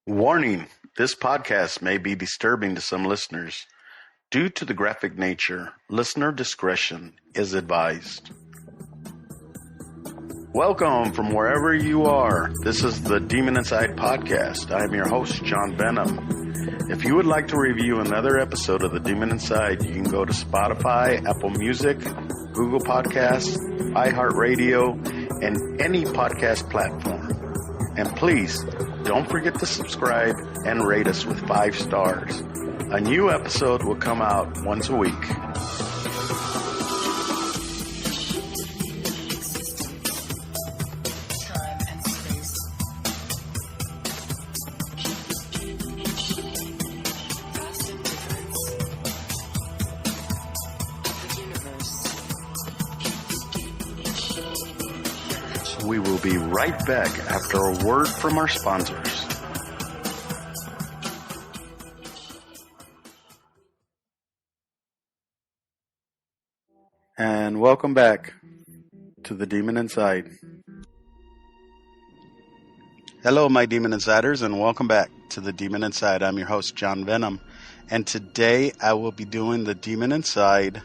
Warning: this podcast may be disturbing to some listeners. Due to the graphic nature, listener discretion is advised. Welcome from wherever you are. This is the Demon Inside podcast. I am your host, John Venom. If you would like to review another episode of the Demon Inside, you can go to Spotify, Apple Music, Google Podcasts, iHeartRadio, and any podcast platform. And please, don't forget to subscribe and rate us with 5 stars. A new episode will come out once a week. We will be right back after a word from our sponsors. And welcome back to the Demon Inside. Hello, my Demon Insiders, and welcome back to the Demon Inside. I'm your host, John Venom, and today I will be doing the Demon Inside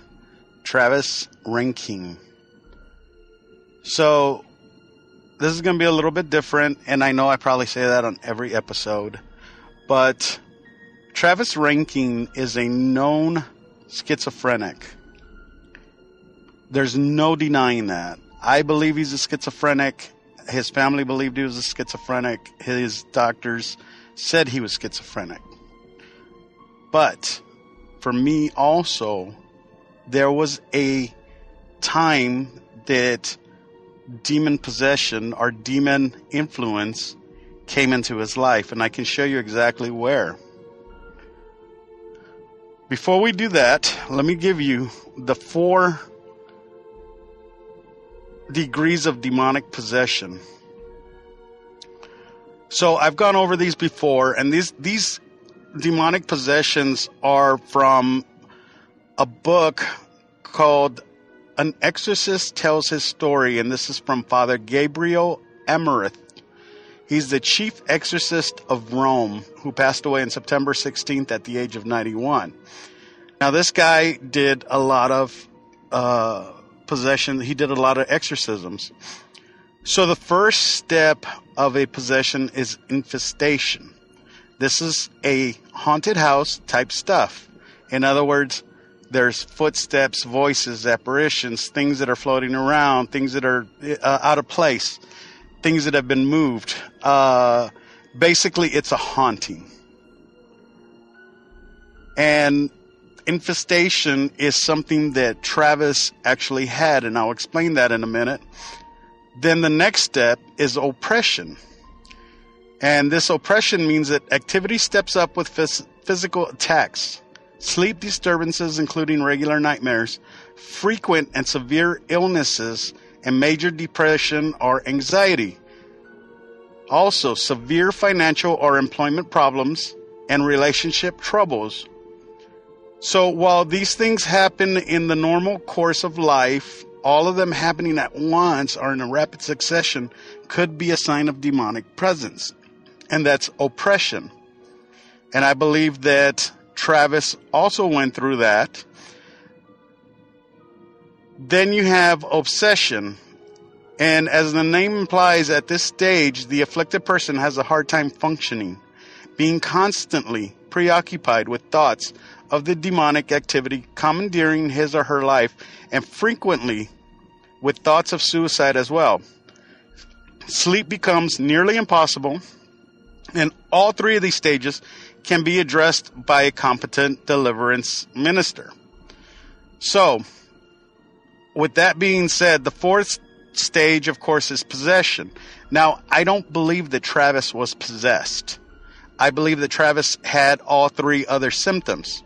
Travis Reinking. So, this is going to be a little bit different, and I know I probably say that on every episode, but Travis Reinking is a known schizophrenic. There's no denying that. I believe he's a schizophrenic. His family believed he was a schizophrenic. His doctors said he was schizophrenic. But for me also, there was a time that demon possession or demon influence came into his life, and I can show you exactly where. Before we do that, let me give you the 4 degrees of demonic possession. So I've gone over these before, and these demonic possessions are from a book called An Exorcist Tells His Story, and this is from Father Gabriel Emerith. He's the chief exorcist of Rome, who passed away on September 16th at the age of 91. Now, this guy did a lot of possession. He did a lot of exorcisms. So the first step of a possession is infestation. This is a haunted house type stuff. In other words, there's footsteps, voices, apparitions, things that are floating around, things that are out of place, things that have been moved. Basically, it's a haunting. And infestation is something that Travis actually had, and I'll explain that in a minute. Then the next step is oppression. And this oppression means that activity steps up with physical attacks, sleep disturbances, including regular nightmares, frequent and severe illnesses, and major depression or anxiety. Also, severe financial or employment problems and relationship troubles. So while these things happen in the normal course of life, all of them happening at once or in a rapid succession could be a sign of demonic presence. And that's oppression. And I believe that Travis also went through that. Then you have obsession. And as the name implies, at this stage, the afflicted person has a hard time functioning, being constantly preoccupied with thoughts of the demonic activity commandeering his or her life, and frequently with thoughts of suicide as well. Sleep becomes nearly impossible, and all 3 of these stages can be addressed by a competent deliverance minister. So, with that being said, the 4th stage, of course, is possession. Now, I don't believe that Travis was possessed. I believe that Travis had all 3 other symptoms.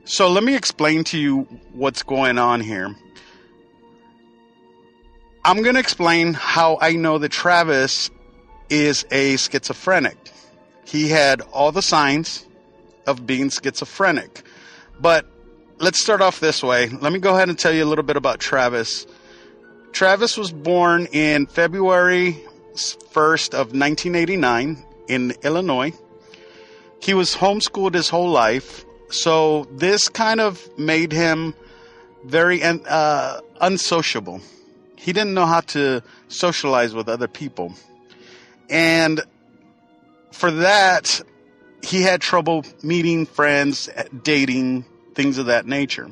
So let me explain to you what's going on here. I'm going to explain how I know that Travis is a schizophrenic. He had all the signs of being schizophrenic. But let's start off this way. Let me go ahead and tell you a little bit about Travis. Travis was born in February 1st of 1989 in Illinois. He was homeschooled his whole life, so this kind of made him very unsociable. He didn't know how to socialize with other people. And for that, he had trouble meeting friends, dating, things of that nature.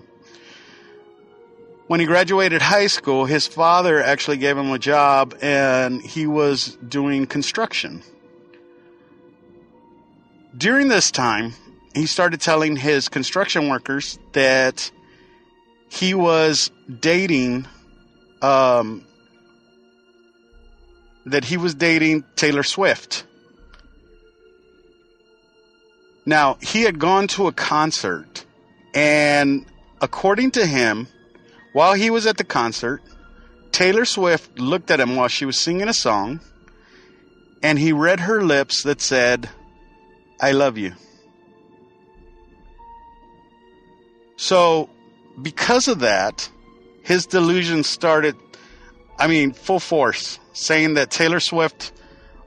When he graduated high school, his father actually gave him a job, and he was doing construction. During this time, he started telling his construction workers that he was dating Taylor Swift. Now, he had gone to a concert, and according to him, while he was at the concert, Taylor Swift looked at him while she was singing a song, and he read her lips that said, "I love you." So, because of that, his delusion started, full force, saying that Taylor Swift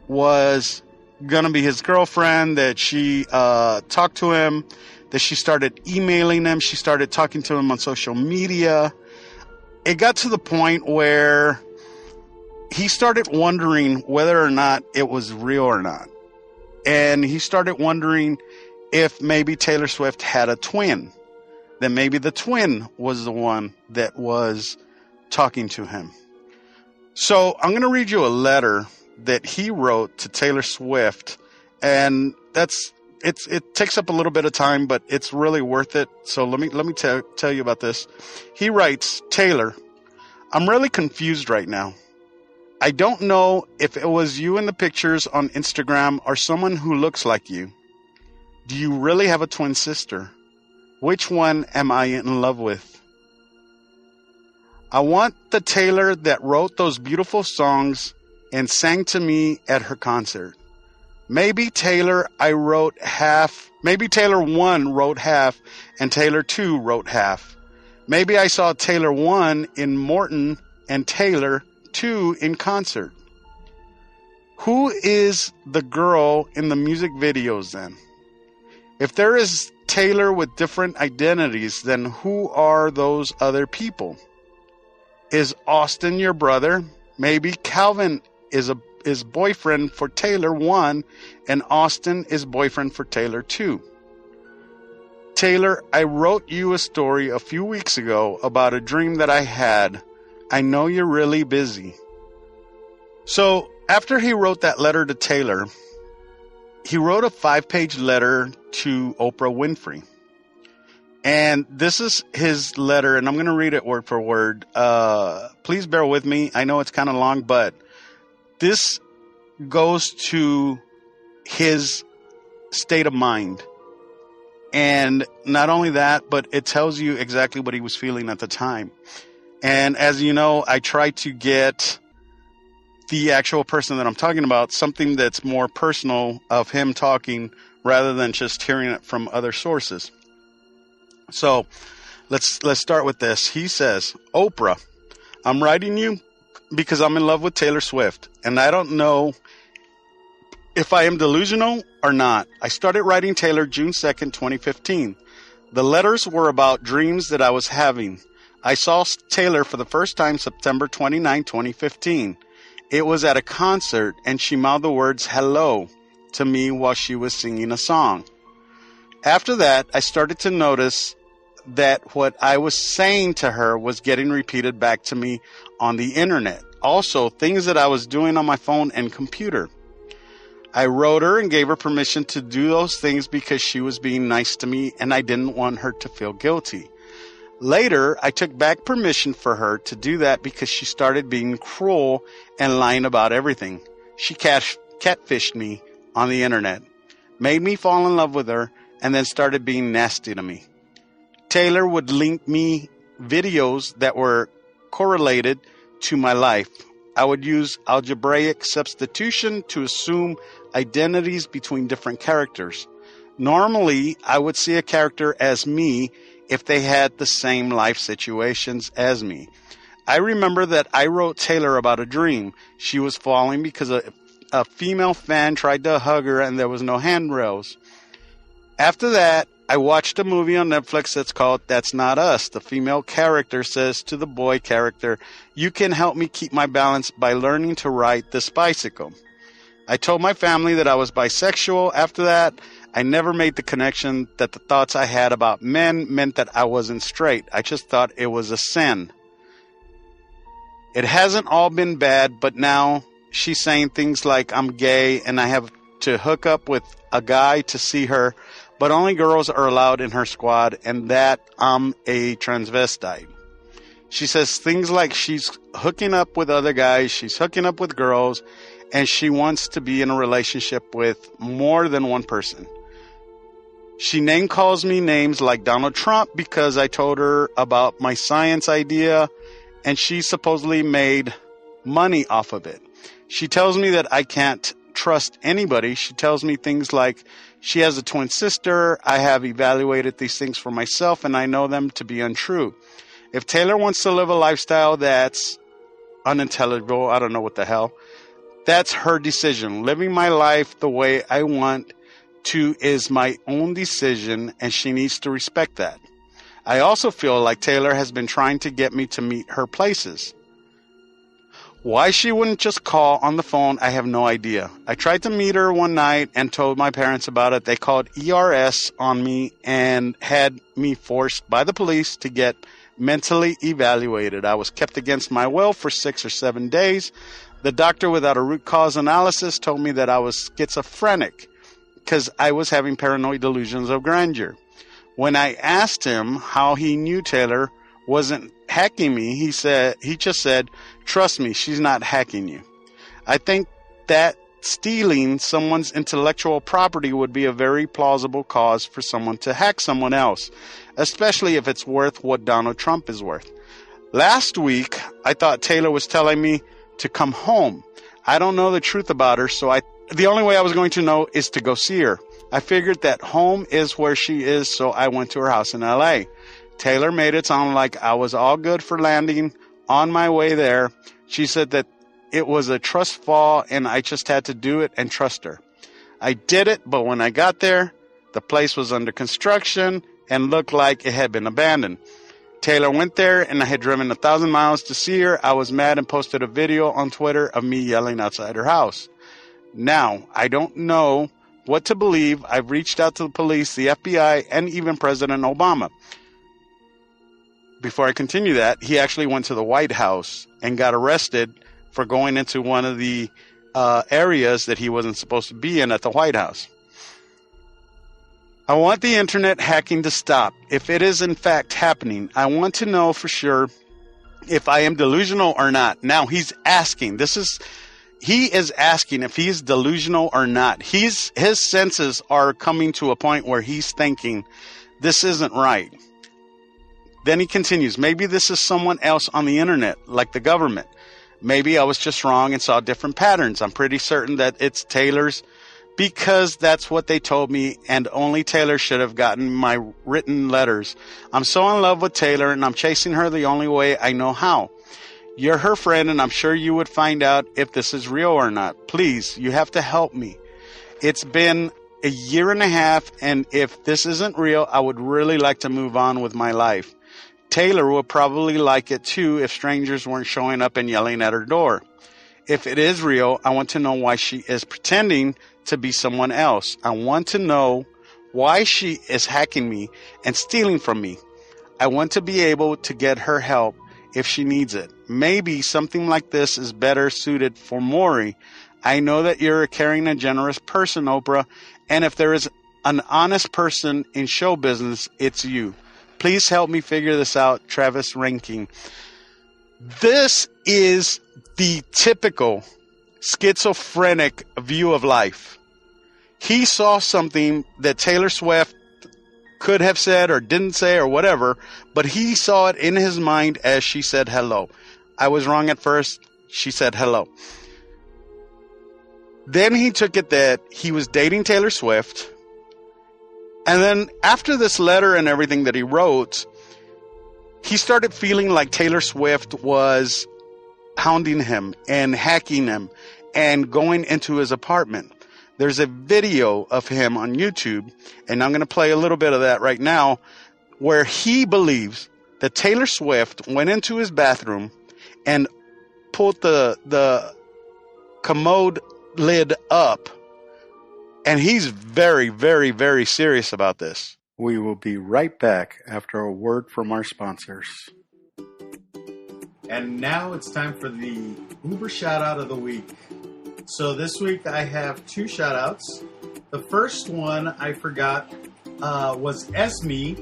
was going to be his girlfriend, that she talked to him, that she started emailing him, she started talking to him on social media. It got to the point where he started wondering whether or not it was real or not. And he started wondering if maybe Taylor Swift had a twin, that maybe the twin was the one that was talking to him. So I'm going to read you a letter that he wrote to Taylor Swift, and it takes up a little bit of time, but it's really worth it. So let me tell you about this. He writes, "Taylor, I'm really confused right now. I don't know if it was you in the pictures on Instagram or someone who looks like you. Do you really have a twin sister? Which one am I in love with? I want the Taylor that wrote those beautiful songs and sang to me at her concert. Maybe Taylor 1 wrote half and Taylor 2 wrote half. Maybe I saw Taylor 1 in Morton and Taylor 2 in concert. Who is the girl in the music videos then? If there is Taylor with different identities, then who are those other people? Is Austin your brother? Maybe Calvin is boyfriend for Taylor 1 and Austin is boyfriend for Taylor 2. Taylor, I wrote you a story a few weeks ago about a dream that I had. I know you're really busy." So after he wrote that letter to Taylor, he wrote a 5-page letter to Oprah Winfrey. And this is his letter, and I'm going to read it word for word. Please bear with me. I know it's kind of long, but this goes to his state of mind. And not only that, but it tells you exactly what he was feeling at the time. And as you know, I try to get the actual person that I'm talking about, something that's more personal of him talking rather than just hearing it from other sources. So let's start with this. He says, "Oprah, I'm writing you because I'm in love with Taylor Swift, and I don't know if I am delusional or not. I started writing Taylor June 2nd, 2015. The letters were about dreams that I was having. I saw Taylor for the first time September 29, 2015. It was at a concert, and she mouthed the words hello to me while she was singing a song. After that, I started to notice that what I was saying to her was getting repeated back to me on the internet. Also, things that I was doing on my phone and computer. I wrote her and gave her permission to do those things because she was being nice to me and I didn't want her to feel guilty. Later, I took back permission for her to do that because she started being cruel and lying about everything. She catfished me on the internet, made me fall in love with her, and then started being nasty to me. Taylor would link me videos that were correlated to my life. I would use algebraic substitution to assume identities between different characters. Normally, I would see a character as me if they had the same life situations as me. I remember that I wrote Taylor about a dream. She was falling because a female fan tried to hug her and there was no handrails. After that, I watched a movie on Netflix that's called That's Not Us. The female character says to the boy character, "You can help me keep my balance by learning to ride this bicycle." I told my family that I was bisexual. After that, I never made the connection that the thoughts I had about men meant that I wasn't straight. I just thought it was a sin. It hasn't all been bad, but now she's saying things like I'm gay and I have to hook up with a guy to see her, but only girls are allowed in her squad, and that I'm a transvestite. She says things like she's hooking up with other guys, she's hooking up with girls, and she wants to be in a relationship with more than one person. She name calls me names like Donald Trump because I told her about my science idea, and she supposedly made money off of it. She tells me that I can't trust anybody. She tells me things like she has a twin sister. I have evaluated these things for myself, and I know them to be untrue. If Taylor wants to live a lifestyle that's unintelligible, I don't know what the hell, that's her decision. Living my life the way I want to is my own decision, and she needs to respect that. I also feel like Taylor has been trying to get me to meet her places. Why she wouldn't just call on the phone, I have no idea. I tried to meet her one night and told my parents about it. They called ERS on me and had me forced by the police to get mentally evaluated. I was kept against my will for 6 or 7 days. The doctor, without a root cause analysis, told me that I was schizophrenic because I was having paranoid delusions of grandeur. When I asked him how he knew Taylor wasn't hacking me, he just said, "Trust me, she's not hacking you." I think that stealing someone's intellectual property would be a very plausible cause for someone to hack someone else, especially if it's worth what Donald Trump is worth. Last week, I thought Taylor was telling me to come home. I don't know the truth about her, so the only way I was going to know is to go see her. I figured that home is where she is, so I went to her house in LA. Taylor made it sound like I was all good for landing on my way there. She said that it was a trust fall and I just had to do it and trust her. I did it, but when I got there, the place was under construction and looked like it had been abandoned. Taylor went there and I had driven 1,000 miles to see her. I was mad and posted a video on Twitter of me yelling outside her house. Now, I don't know what to believe. I've reached out to the police, the FBI, and even President Obama. Before I continue that, he actually went to the White House and got arrested for going into one of the areas that he wasn't supposed to be in at the White House. I want the internet hacking to stop. If it is in fact happening, I want to know for sure if I am delusional or not. Now he's asking. He is asking if he's delusional or not. His senses are coming to a point where he's thinking this isn't right. Then he continues, maybe this is someone else on the internet, like the government. Maybe I was just wrong and saw different patterns. I'm pretty certain that it's Taylor's because that's what they told me, and only Taylor should have gotten my written letters. I'm so in love with Taylor, and I'm chasing her the only way I know how. You're her friend, and I'm sure you would find out if this is real or not. Please, you have to help me. It's been a year and a half, and if this isn't real, I would really like to move on with my life. Taylor would probably like it too if strangers weren't showing up and yelling at her door. If it is real, I want to know why she is pretending to be someone else. I want to know why she is hacking me and stealing from me. I want to be able to get her help if she needs it. Maybe something like this is better suited for Maury. I know that you're a caring and generous person, Oprah, and if there is an honest person in show business, it's you. Please help me figure this out, Travis Reinking. This is the typical schizophrenic view of life. He saw something that Taylor Swift could have said or didn't say or whatever, but he saw it in his mind as she said hello. I was wrong at first. She said hello. Then he took it that he was dating Taylor Swift. And then after this letter and everything that he wrote, he started feeling like Taylor Swift was hounding him and hacking him and going into his apartment. There's a video of him on YouTube, and I'm going to play a little bit of that right now, where he believes that Taylor Swift went into his bathroom and pulled the commode lid up. And he's very, very, very serious about this. We will be right back after a word from our sponsors. And now it's time for the Uber shout out of the week. So this week I have 2 shout outs. The first one I forgot was Esme,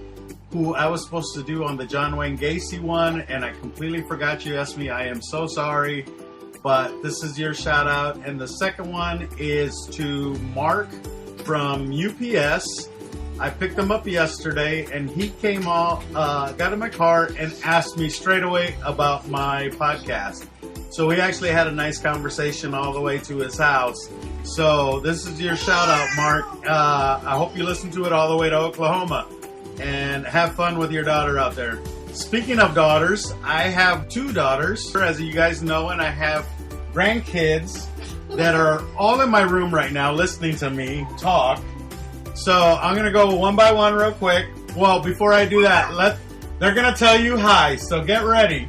who I was supposed to do on the John Wayne Gacy one, and I completely forgot you, Esme. I am so sorry, but this is your shout out. And the second one is to Mark from UPS. I picked him up yesterday, and he came off, got in my car and asked me straight away about my podcast. So we actually had a nice conversation all the way to his house. So this is your shout out, Mark. I hope you listen to it all the way to Oklahoma, and have fun with your daughter out there. Speaking of daughters, I have 2 daughters, as you guys know, and I have grandkids that are all in my room right now listening to me talk. So I'm going to go one by one real quick. Well, before I do that, they're going to tell you hi, so get ready.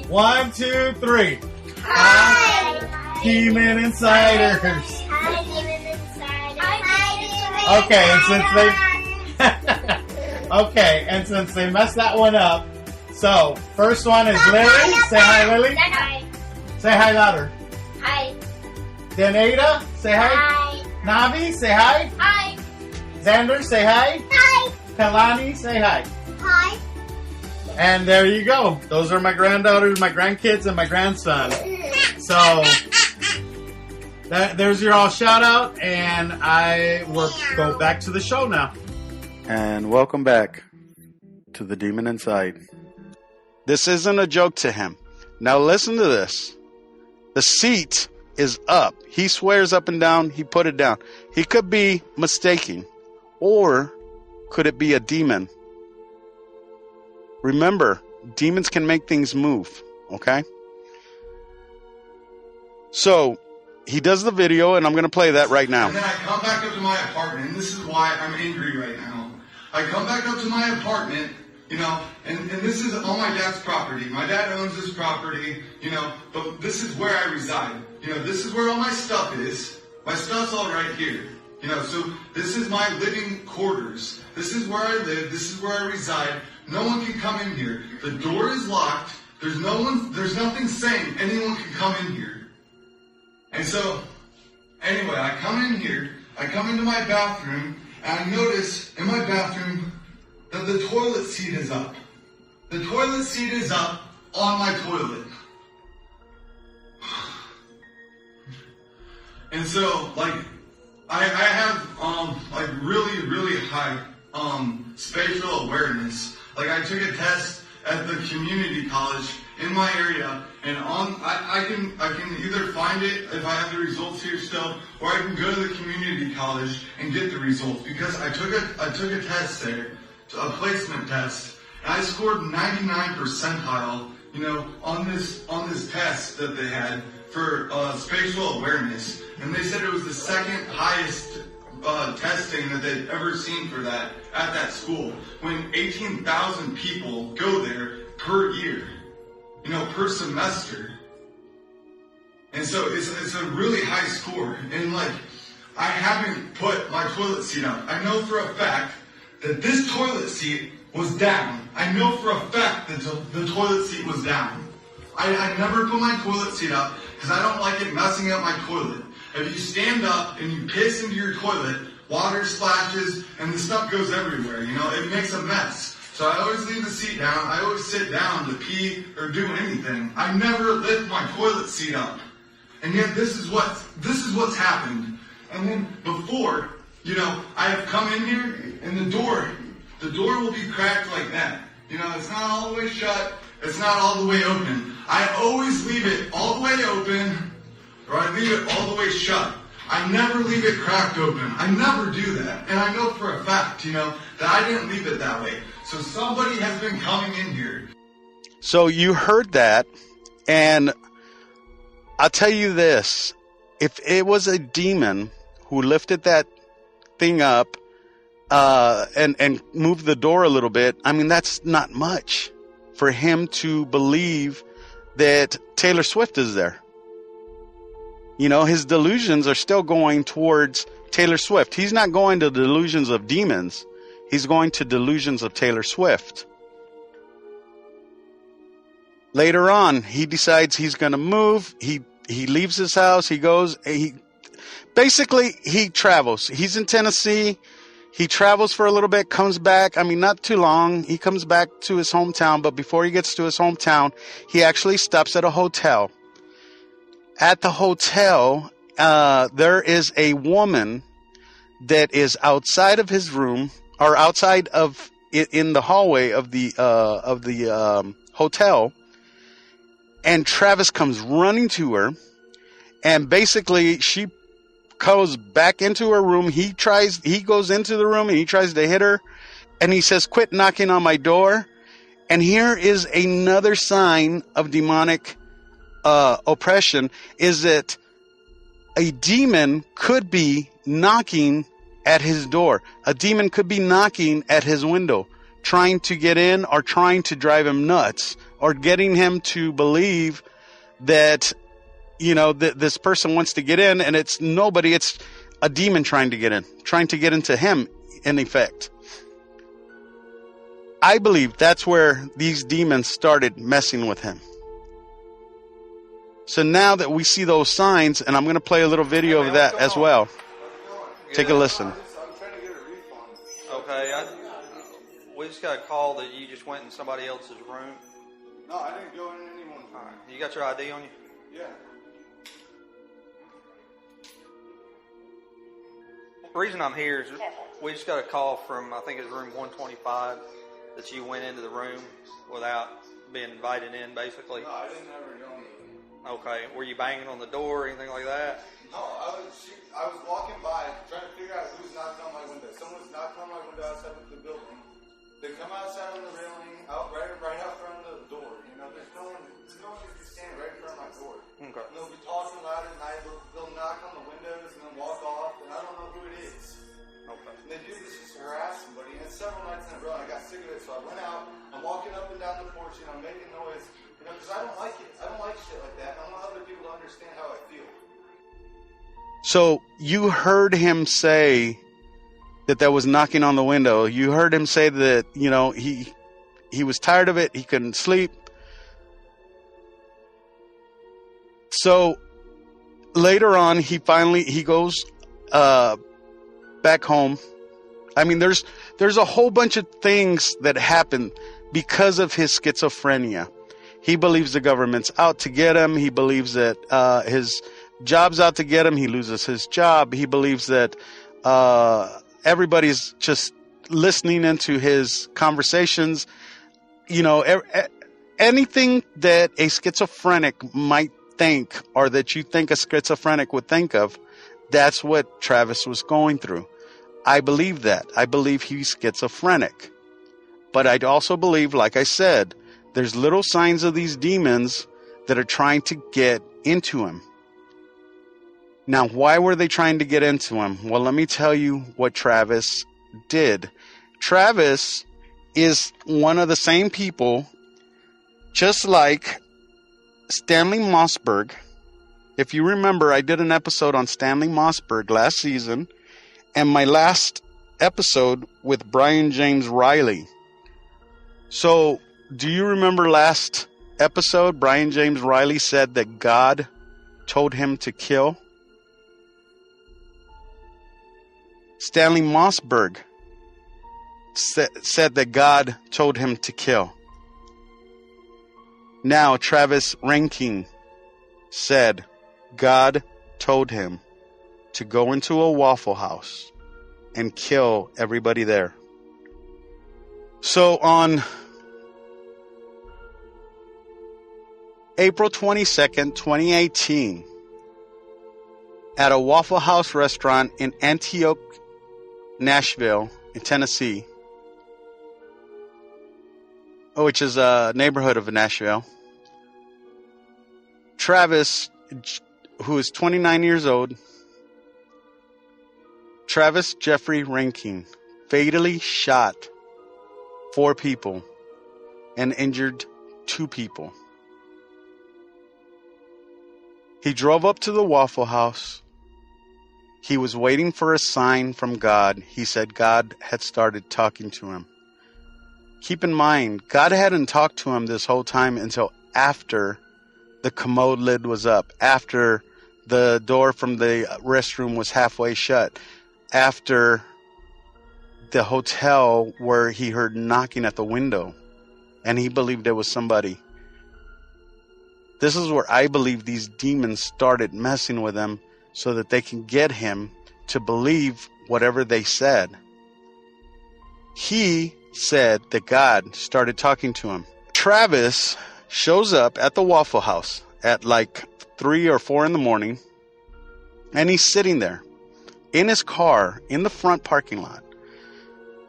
1, 2, 3. Hi, Demon Insiders. Hi, Demon Insiders. Okay, and since they messed that one up, so first one is Lily. Say hi, Lily. Hi. Say hi louder. Hi. Then Ada, say hi. Hi. Navi, say hi. Hi. Xander, say hi. Hi. Kalani, say hi. Hi. And there you go. Those are my granddaughters, my grandkids, and my grandson. So there's your all shout out, and I will go back to the show now. And welcome back to the Demon Inside. This isn't a joke to him. Now listen to this. The seat is up. He swears up and down. He put it down. He could be mistaken. Or could it be a demon? Remember, demons can make things move, okay? So, he does the video, and I'm going to play that right now. And then I come back up to my apartment, and this is why I'm angry right now. I come back up to my apartment, and this is on my dad's property. My dad owns this property, but this is where I reside. This is where all my stuff is. My stuff's all right here. So this is my living quarters. This is where I live. This is where I reside. No one can come in here. The door is locked. There's nothing saying anyone can come in here. And so, anyway, I come in here. I come into my bathroom, and I notice in my bathroom that the toilet seat is up. The toilet seat is up on my toilet. And so, I have, really, really high, spatial awareness. I took a test at the community college in my area, and I can either find it if I have the results here still, or I can go to the community college and get the results, because I took a test there, a placement test, and I scored 99 percentile, on this test that they had for spatial awareness, and they said it was the second highest testing that they'd ever seen for that at that school, when 18,000 people go there per year, per semester. And so it's a really high score. And I haven't put my toilet seat up. I know for a fact that this toilet seat was down. I know for a fact that the toilet seat was down. I never put my toilet seat up because I don't like it messing up my toilet. If you stand up and you piss into your toilet, water splashes and the stuff goes everywhere, it makes a mess. So I always leave the seat down. I always sit down to pee or do anything. I never lift my toilet seat up. And yet this is what's happened. And then before, I have come in here and the door will be cracked like that. It's not all the way shut. It's not all the way open. I always leave it all the way open, or I leave it all the way shut. I never leave it cracked open. I never do that. And I know for a fact, that I didn't leave it that way. So somebody has been coming in here. So you heard that, and I'll tell you this. if it was a demon who lifted that thing up and moved the door a little bit, I mean, that's not much for him to believe that Taylor Swift is there. You know, his delusions are still going towards Taylor Swift. He's not going to delusions of demons. He's going to delusions of Taylor Swift. Later on, he decides he's going to move. He leaves his house. He goes. He travels. He's in Tennessee. He travels for a little bit, comes back. I mean, not too long. He comes back to his hometown, but before he gets to his hometown, he actually stops at a hotel. At the hotel, there is a woman that is outside of his room, or outside of in the hallway of the hotel, and Travis comes running to her, and basically she goes back into her room. He goes into the room and he tries to hit her, and he says, "Quit knocking on my door." And here is another sign of demonic oppression, is that a demon could be knocking at his door. A demon could be knocking at his window, trying to get in or trying to drive him nuts, or getting him to believe that, you know, this person wants to get in, and it's nobody. It's a demon trying to get in, trying to get into him, in effect. I believe that's where these demons started messing with him. So now that we see those signs, and I'm going to play a little video of that as well. Take a listen. I'm trying to get a refund. Okay, we just got a call that you just went in somebody else's room. No, I didn't go in anyone's room. All right. You got your ID on you? Yeah. The reason I'm here is we just got a call from, I think it's room 125, that you went into the room without being invited in, basically. No, I didn't ever go in the room. Okay. Were you banging on the door or anything like that? No, I was walking by trying to figure out who's knocking on my window. Someone's knocking on my window outside of the building. They come outside on the railing, right out front of the door. You know, there's no one who can stand right in front of my door. Okay. And they'll be talking loud at night. They'll knock on the windows and then walk off, and I don't know who it is. Okay. And they do this just to harass somebody. And several nights in a row, I got sick of it, so I went out. I'm walking up and down the porch, and I'm making noise. You know, because I don't like it. I don't like shit like that. I want other people to understand how I feel. So you heard him say that was knocking on the window. You heard him say that, you know, he was tired of it. He couldn't sleep. So later on, he goes back home. I mean, there's a whole bunch of things that happen because of his schizophrenia. He believes the government's out to get him. He believes that his job's out to get him. He loses his job. He believes that everybody's just listening into his conversations. You know, anything that a schizophrenic might think, or that you think a schizophrenic would think of, that's what Travis was going through. I believe that. I believe he's schizophrenic. But I also believe, like I said, there's little signs of these demons that are trying to get into him. Now, why were they trying to get into him? Well, let me tell you what Travis did. Travis is one of the same people, just like Stanley Mossberg. If you remember, I did an episode on Stanley Mossberg last season, and my last episode with Brian James Riley. So, do you remember last episode, Brian James Riley said that God told him to kill? Stanley Mossberg said that God told him to kill. Now, Travis Reinking said God told him to go into a Waffle House and kill everybody there. So on April 22nd, 2018, at a Waffle House restaurant in Antioch, Nashville, in Tennessee, which is a neighborhood of Nashville, Travis who is 29 years old, Travis Jeffrey Reinking, fatally shot 4 people and injured 2 people. He drove up to the Waffle House. He was waiting for a sign from God. He said God had started talking to him. Keep in mind, God hadn't talked to him this whole time until after the commode lid was up, after the door from the restroom was halfway shut, after the hotel where he heard knocking at the window, and he believed it was somebody. This is where I believe these demons started messing with him so that they can get him to believe whatever they said. He said that God started talking to him. Travis shows up at the Waffle House at like 3 or 4 in the morning, and he's sitting there in his car in the front parking lot,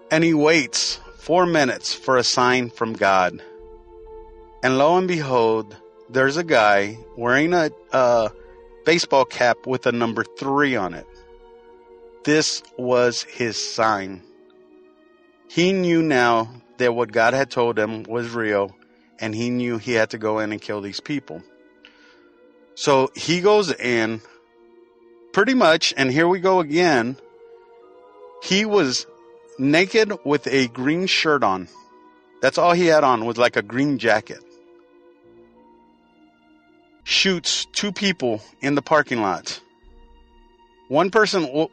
and he waits 4 minutes for a sign from God. And lo and behold, there's a guy wearing a baseball cap with a number 3 on it. This was his sign. He knew now that what God had told him was real, and he knew he had to go in and kill these people. So he goes in, pretty much, and here we go again. He was naked with a green shirt on. That's all he had on, was like a green jacket. Shoots 2 people in the parking lot. One person,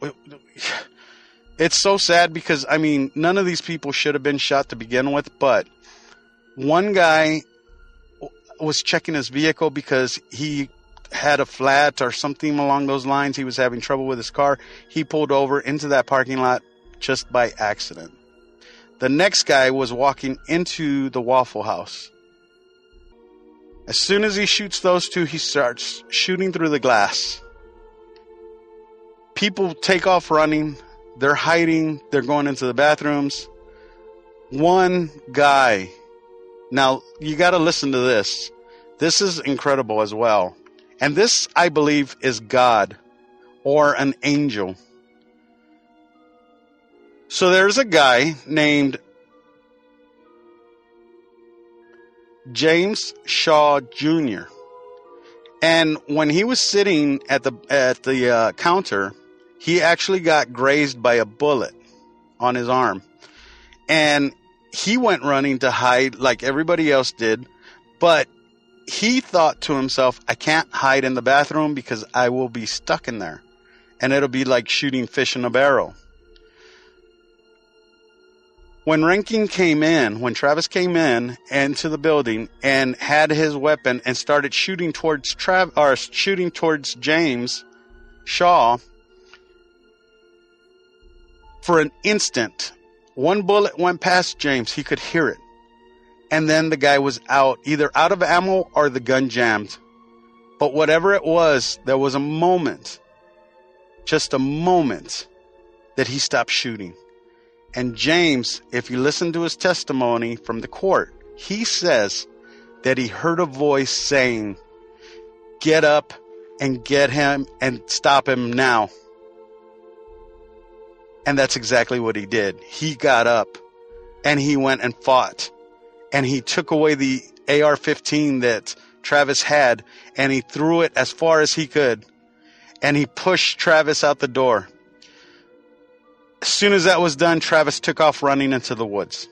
it's so sad because, I mean, none of these people should have been shot to begin with, but one guy was checking his vehicle because he had a flat or something along those lines. He was having trouble with his car. He pulled over into that parking lot just by accident. The next guy was walking into the Waffle House. As soon as he shoots those 2, he starts shooting through the glass. People take off running. They're hiding. They're going into the bathrooms. One guy. Now, you got to listen to this. This is incredible as well. And this, I believe, is God or an angel. So there's a guy named James Shaw Jr. And when he was sitting at the counter, he actually got grazed by a bullet on his arm. And he went running to hide like everybody else did. But he thought to himself, I can't hide in the bathroom because I will be stuck in there. And it'll be like shooting fish in a barrel. When Travis came in into the building and had his weapon and started shooting towards James Shaw, for an instant, one bullet went past James. He could hear it. And then the guy was either out of ammo or the gun jammed. But whatever it was, there was a moment, just a moment, that he stopped shooting. And James, if you listen to his testimony from the court, he says that he heard a voice saying, "Get up and get him and stop him now." And that's exactly what he did. He got up and he went and fought. And he took away the AR-15 that Travis had and he threw it as far as he could. And he pushed Travis out the door. As soon as that was done, Travis took off running into the woods.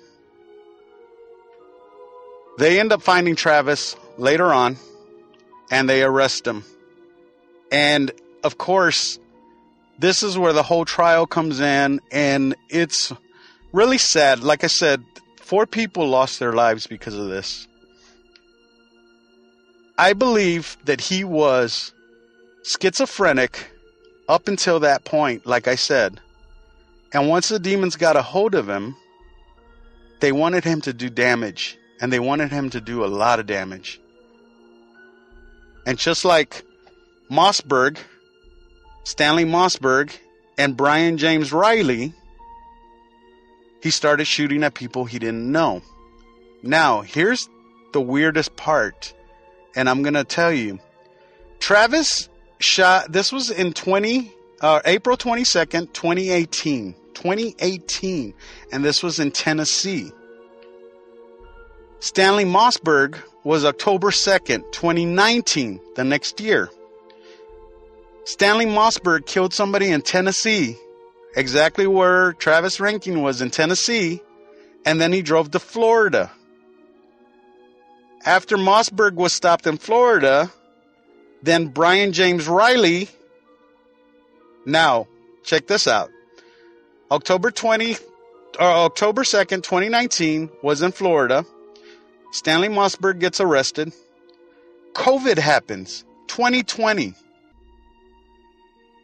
They end up finding Travis later on, and they arrest him. And, of course, this is where the whole trial comes in, and it's really sad. Like I said, 4 people lost their lives because of this. I believe that he was schizophrenic up until that point, like I said. And once the demons got a hold of him, they wanted him to do damage. And they wanted him to do a lot of damage. And just like Stanley Mossberg, and Brian James Riley, he started shooting at people he didn't know. Now, here's the weirdest part. And I'm going to tell you. Travis shot. This was in April 22nd, 2018. 2018. And this was in Tennessee. Stanley Mossberg was October 2nd, 2019, the next year. Stanley Mossberg killed somebody in Tennessee, exactly where Travis Reinking was in Tennessee, and then he drove to Florida. After Mossberg was stopped in Florida, then Brian James Riley. Now, check this out. October 2nd, 2019 was in Florida. Stanley Mossberg gets arrested. COVID happens. 2020.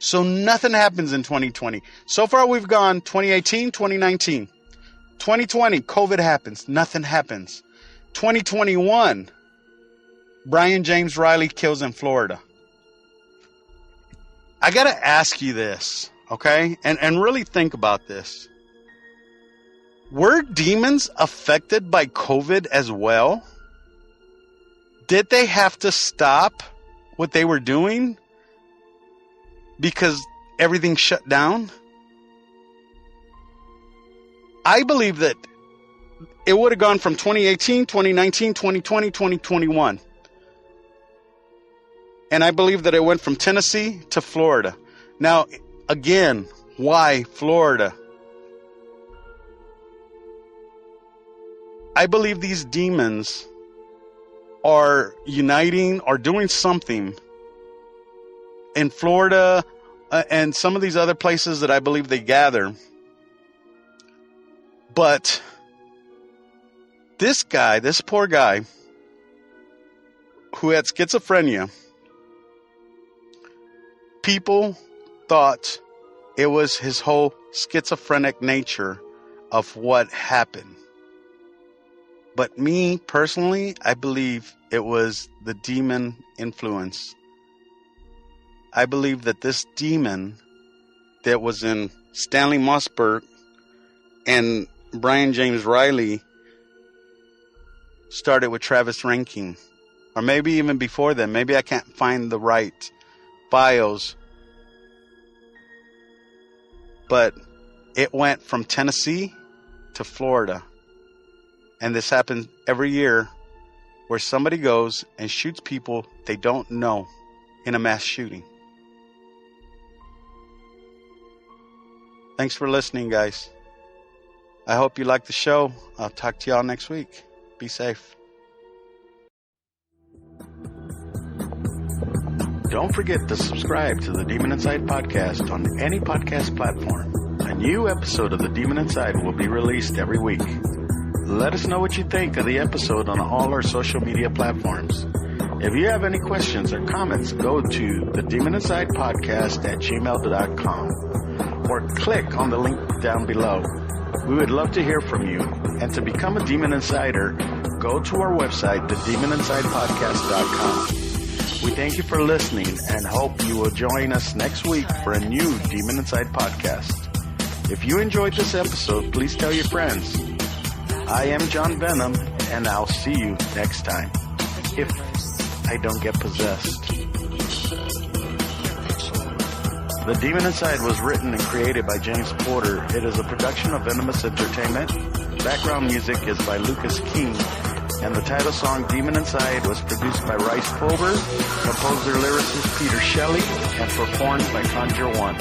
So nothing happens in 2020. So far we've gone 2018, 2019. 2020, COVID happens. Nothing happens. 2021, Brian James Riley kills in Florida. I got to ask you this, okay? And really think about this. Were demons affected by COVID as well? Did they have to stop what they were doing because everything shut down? I believe that it would have gone from 2018, 2019, 2020, 2021. And I believe that it went from Tennessee to Florida. Now, again, why Florida? I believe these demons are uniting or doing something in Florida and some of these other places that I believe they gather. But this guy, this poor guy who had schizophrenia, people thought it was his whole schizophrenic nature of what happened. But me, personally, I believe it was the demon influence. I believe that this demon that was in Stanley Mossberg and Brian James Riley started with Travis Reinking. Or maybe even before then. Maybe I can't find the right bios. But it went from Tennessee to Florida. And this happens every year where somebody goes and shoots people they don't know in a mass shooting. Thanks for listening, guys. I hope you like the show. I'll talk to y'all next week. Be safe. Don't forget to subscribe to the Demon Inside podcast on any podcast platform. A new episode of the Demon Inside will be released every week. Let us know what you think of the episode on all our social media platforms. If you have any questions or comments, go to the Demon Inside podcast at gmail.com or click on the link down below. We would love to hear from you. And to become a Demon Insider, go to our website, thedemoninside.podcast.com. We thank you for listening and hope you will join us next week for a new Demon Inside podcast. If you enjoyed this episode, please tell your friends. I am John Venom, and I'll see you next time, if I don't get possessed. The Demon Inside was written and created by James Porter. It is a production of Venomous Entertainment. Background music is by Lucas King, and the title song Demon Inside was produced by Rice Fulber, composer lyricist Peter Shelley, and performed by Conjure One.